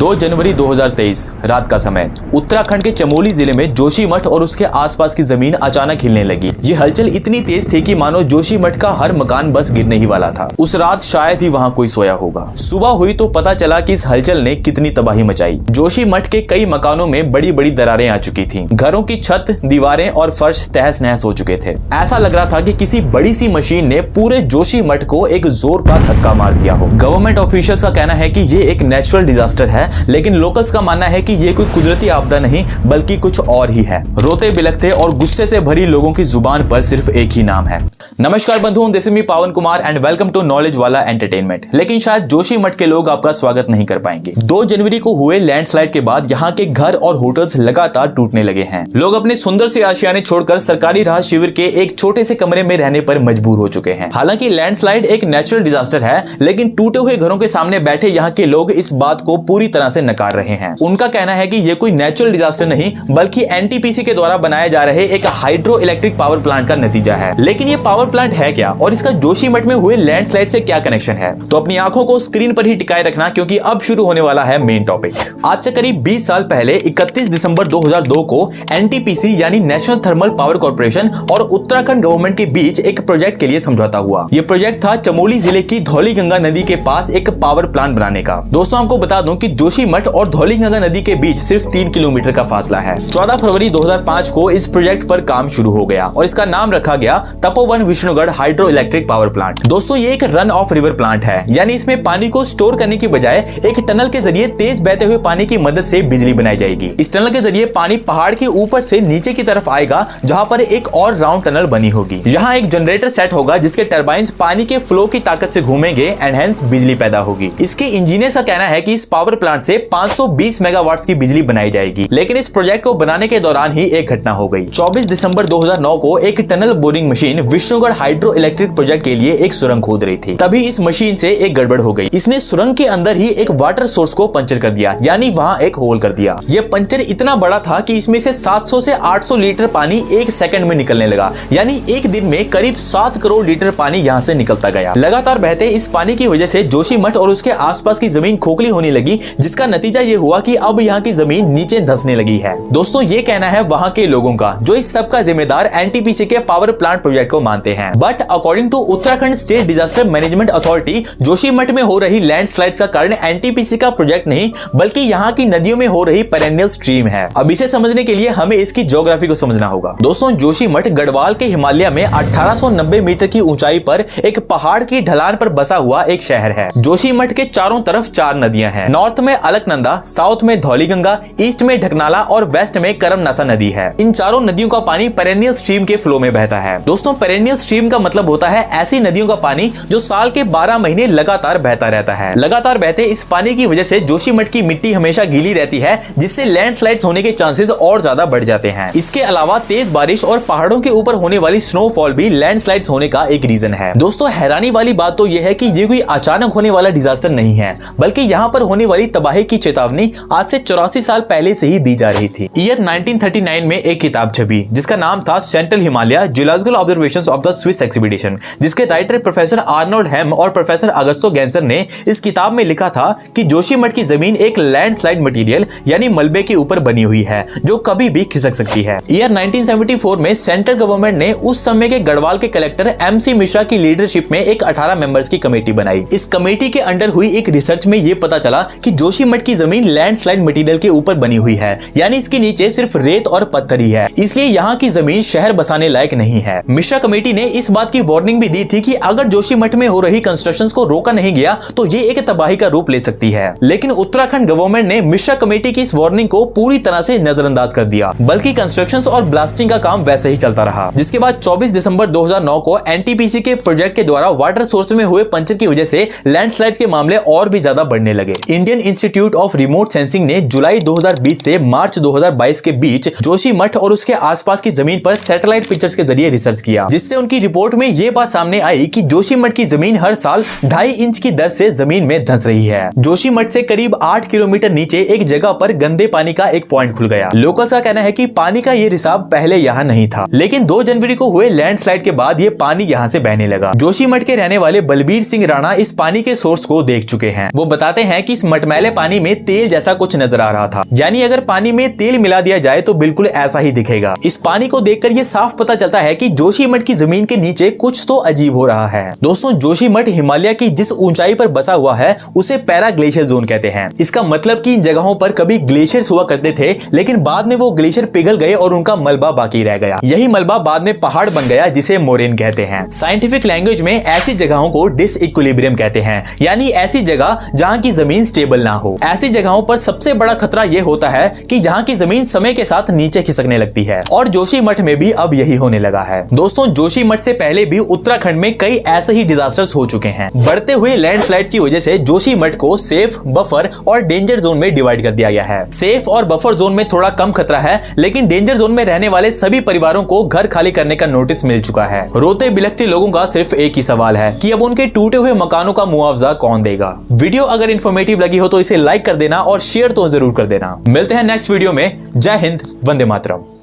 2 जनवरी 2023 रात का समय उत्तराखंड के चमोली जिले में जोशीमठ और उसके आसपास की जमीन अचानक हिलने लगी। ये हलचल इतनी तेज थी कि मानो जोशीमठ का हर मकान बस गिरने ही वाला था। उस रात शायद ही वहाँ कोई सोया होगा। सुबह हुई तो पता चला कि इस हलचल ने कितनी तबाही मचाई। जोशीमठ के कई मकानों में बड़ी बड़ी दरारें आ चुकी थीं। घरों की छत, दीवारें और फर्श तहस नहस हो चुके थे। ऐसा लग रहा था कि किसी बड़ी सी मशीन ने पूरे जोशीमठ को एक जोर का धक्का मार दिया हो। गवर्नमेंट ऑफिशियल्स का कहना है कि ये एक नेचुरल डिजास्टर है, लेकिन लोकल्स का मानना है कि ये कोई कुदरती आपदा नहीं बल्कि कुछ और ही है। रोते बिलखते और गुस्से से भरी लोगों की जुबान पर सिर्फ एक ही नाम है। नमस्कार बंधुओं, this is me Pawan Kumar and welcome to knowledge वाला एंटरटेनमेंट। लेकिन शायद जोशीमठ के लोग आपका स्वागत नहीं कर पाएंगे। 2 जनवरी को हुए लैंडस्लाइड के बाद यहाँ के घर और होटल्स लगातार टूटने लगे हैं। लोग अपने सुंदर से आशियाने छोड़कर सरकारी राहत शिविर के एक छोटे से कमरे में रहने पर मजबूर हो चुके हैं। हालांकि लैंडस्लाइड एक नेचुरल डिजास्टर है, लेकिन टूटे हुए घरों के सामने बैठे यहाँ के लोग इस बात को पूरी तरह से नकार रहे हैं। उनका कहना है कि यह कोई नेचुरल डिजास्टर नहीं बल्कि एनटीपीसी के द्वारा बनाए जा रहे एक हाइड्रो इलेक्ट्रिक पावर प्लांट का नतीजा है। लेकिन ये पावर प्लांट है क्या और इसका जोशीमठ में हुए लैंडस्लाइड से क्या कनेक्शन है? तो अपनी आंखों को स्क्रीन पर ही टिकाए रखना, क्योंकि अब शुरू होने वाला है मेन टॉपिक। आज से करीब 20 साल पहले 31 दिसंबर 2002 को एनटीपीसी यानी नेशनल थर्मल पावर कॉर्पोरेशन और उत्तराखंड गवर्नमेंट के बीच एक प्रोजेक्ट के लिए समझौता हुआ। यह प्रोजेक्ट था चमोली जिले की धौलीगंगा नदी के पास एक पावर प्लांट बनाने का। दोस्तों, आपको बता दूं कि जोशीमठ और धौलीगंगा नदी के बीच सिर्फ 3 किलोमीटर का फासला है। 14 फरवरी 2005 को इस प्रोजेक्ट पर काम शुरू हो गया और इसका नाम रखा गया Tapovan Vishnugarh hydro electric power plant. दोस्तों, ये एक रन ऑफ रिवर प्लांट है, यानी इसमें पानी को स्टोर करने की बजाय एक टनल के जरिए तेज बहते हुए पानी की मदद से बिजली बनाई जाएगी। इस टनल के जरिए पानी पहाड़ के ऊपर से नीचे की तरफ आएगा, जहां पर एक और राउंड टनल बनी होगी। यहाँ एक जनरेटर सेट होगा जिसके टरबाइंस पानी के फ्लो की ताकत से घूमेंगे एंड हेंस बिजली पैदा होगी। इसके इंजीनियर्स का कहना है कि इस पावर प्लांट से 520 मेगावाट की बिजली बनाई जाएगी। लेकिन इस प्रोजेक्ट को बनाने के दौरान ही एक घटना हो गई। 24 दिसंबर 2009 को एक tunnel boring machine Vishnugarh hydro electric project के लिए एक सुरंग खोद रही थी। तभी इस मशीन से एक गड़बड़ हो गई। इसने सुरंग के अंदर ही एक वाटर सोर्स को पंचर कर दिया, यानी वहां एक होल कर दिया। यह पंचर इतना बड़ा था कि इसमें से 700 से 800 लीटर पानी एक सेकंड में निकलने लगा, यानी एक दिन में करीब 7 करोड़ लीटर पानी यहाँ से निकलता गया। लगातार बहते इस पानी की वजह से जोशीमठ और उसके आसपास की जमीन खोखली होने लगी, जिसका नतीजा ये हुआ कि अब यहाँ की जमीन नीचे धंसने लगी है। दोस्तों, ये कहना है वहाँ के लोगों का, जो इस सब का जिम्मेदार एनटीपीसी के पावर प्लांट प्रोजेक्ट को मानते हैं। But according to Uttarakhand state disaster management authority, Joshimath में हो रही लैंडस्लाइड का कारण एनटीपीसी का प्रोजेक्ट नहीं बल्कि यहाँ की नदियों में हो रही पेरेनियल स्ट्रीम है। अब इसे समझने के लिए हमें इसकी ज्योग्राफी को समझना होगा। दोस्तों, जोशीमठ गढ़वाल के हिमालय में 1890 मीटर की ऊंचाई पर एक पहाड़ की ढलान पर बसा हुआ एक शहर है। जोशीमठ के चारों तरफ 4 नदियां हैं। नॉर्थ में अलकनंदा, साउथ में धौलीगंगा, ईस्ट में ढकनाला और वेस्ट में करमनासा नदी है। इन चारों नदियों का पानी पेरेनियल स्ट्रीम के फ्लो में बहता है। दोस्तों, पेरेनियल स्ट्रीम का मतलब होता है ऐसी नदियों का पानी जो साल के 12 महीने लगातार बहता रहता है। लगातार बहते इस पानी की वजह से जोशीमठ की मिट्टी हमेशा गीली रहती है, जिससे लैंडस्लाइड्स होने के चांसेस और ज्यादा बढ़ जाते हैं। इसके अलावा तेज बारिश और पहाड़ों के ऊपर होने वाली स्नोफॉल भी लैंडस्लाइड्स होने का एक रीजन है। दोस्तों, हैरानी वाली बात तो यह है कि ये कोई अचानक होने वाला डिजास्टर नहीं है, बल्कि यहाँ पर होने वाली तबाही की चेतावनी आज से 84 साल पहले से ही दी जा रही थी। ईयर 1939 में एक किताब छपी जिसका नाम था central Himalaya geological observations of the Swiss expedition, जिसके राइटर प्रोफेसर आर्नोल्ड हेम और प्रोफेसर अगस्तो गैंसर ने इस किताब में लिखा था कि जोशीमठ की जमीन एक लैंडस्लाइड मटेरियल यानी मलबे के ऊपर बनी हुई है, जो कभी भी खिसक सकती है। ईयर 1974 में सेंट्रल गवर्नमेंट ने उस समय के गढ़वाल के कलेक्टर MC मिश्रा की लीडरशिप में एक 18 मेंबर्स की कमेटी बनाई। इस कमेटी के अंडर हुई एक रिसर्च में यह पता चला कि जोशीमठ की जमीन लैंडस्लाइड मटेरियल के ऊपर बनी हुई है, यानी इसके नीचे सिर्फ रेत और पत्थर ही है, इसलिए यहाँ की जमीन शहर बसाने लायक नहीं है। मिश्रा कमेटी ने इस बात की वार्निंग भी दी थी कि अगर जोशीमठ में हो रही कंस्ट्रक्शंस को रोका नहीं गया तो ये एक तबाही का रूप ले सकती है। लेकिन उत्तराखंड गवर्नमेंट ने मिश्रा कमेटी की इस वार्निंग को पूरी तरह से नजरअंदाज कर दिया, बल्कि कंस्ट्रक्शंस और ब्लास्टिंग का काम वैसे ही चलता रहा। जिसके बाद 24 दिसंबर 2009 को एनटीपीसी के प्रोजेक्ट के द्वारा वाटर सोर्स में हुए पंचर की वजह से लैंडस्लाइड्स के मामले और भी ज्यादा बढ़ने लगे। Indian institute of remote sensing ने जुलाई 2020 से मार्च 2022 के बीच जोशीमठ और उसके आसपास की जमीन पर सैटेलाइट पिक्चर्स के जरिए रिसर्च किया, जिससे उनकी रिपोर्ट में यह बात सामने आई कि जोशीमठ की जमीन हर साल 2.5 इंच की दर से जमीन में धंस रही है। जोशीमठ से करीब 8 किलोमीटर नीचे एक जगह पर गंदे पानी का एक पॉइंट खुल गया। लोकल्स का कहना है कि पानी का ये रिसाव पहले यहाँ नहीं था, लेकिन 2 जनवरी को हुए लैंडस्लाइड के बाद ये पानी यहाँ से बहने लगा। जोशीमठ के रहने वाले बलबीर सिंह राणा इस पानी के सोर्स को देख चुके हैं। वो बताते हैं कि इस मटमैले गहरे पानी में तेल जैसा कुछ नजर आ रहा था। यानी अगर पानी में तेल मिला दिया जाए तो बिल्कुल ऐसा ही दिखेगा। इस पानी को देखकर ये साफ पता चलता है कि जोशीमठ की जमीन के नीचे कुछ तो अजीब हो रहा है। दोस्तों, जोशीमठ हिमालय की जिस ऊंचाई पर बसा हुआ है उसे पैरा ग्लेशियर जोन कहते हैं। इसका मतलब कि इन जगहों पर कभी ग्लेशियर्स हुआ करते थे, लेकिन बाद में वो ग्लेशियर पिघल गए और उनका मलबा बाकी रह गया। यही मलबा बाद में पहाड़ बन गया, जिसे मोरेन कहते हैं। साइंटिफिक लैंग्वेज में ऐसी जगहों को डिसइक्विलिब्रियम कहते हैं, यानी ऐसी जगह जहां की जमीन स्टेबल ना हो। ऐसी जगहों पर सबसे बड़ा खतरा यह होता है कि जहां की जमीन समय के साथ नीचे खिसकने लगती है, और जोशीमठ में भी अब यही होने लगा है। दोस्तों, जोशीमठ से पहले भी उत्तराखंड में कई ऐसे ही डिजास्टर्स हो चुके हैं। बढ़ते हुए लैंडस्लाइड की वजह से जोशीमठ को सेफ, बफर और डेंजर जोन में डिवाइड कर दिया गया है। सेफ और बफर जोन में थोड़ा कम खतरा है, लेकिन डेंजर जोन में रहने वाले सभी परिवारों को घर खाली करने का नोटिस मिल चुका है। रोते बिलखते लोगों का सिर्फ एक ही सवाल है कि अब उनके टूटे हुए मकानों का मुआवजा कौन देगा। वीडियो अगर इन्फॉर्मेटिव लगी हो तो इसे लाइक कर देना और शेयर तो जरूर कर देना। मिलते हैं नेक्स्ट वीडियो में। जय हिंद, वंदे मातरम।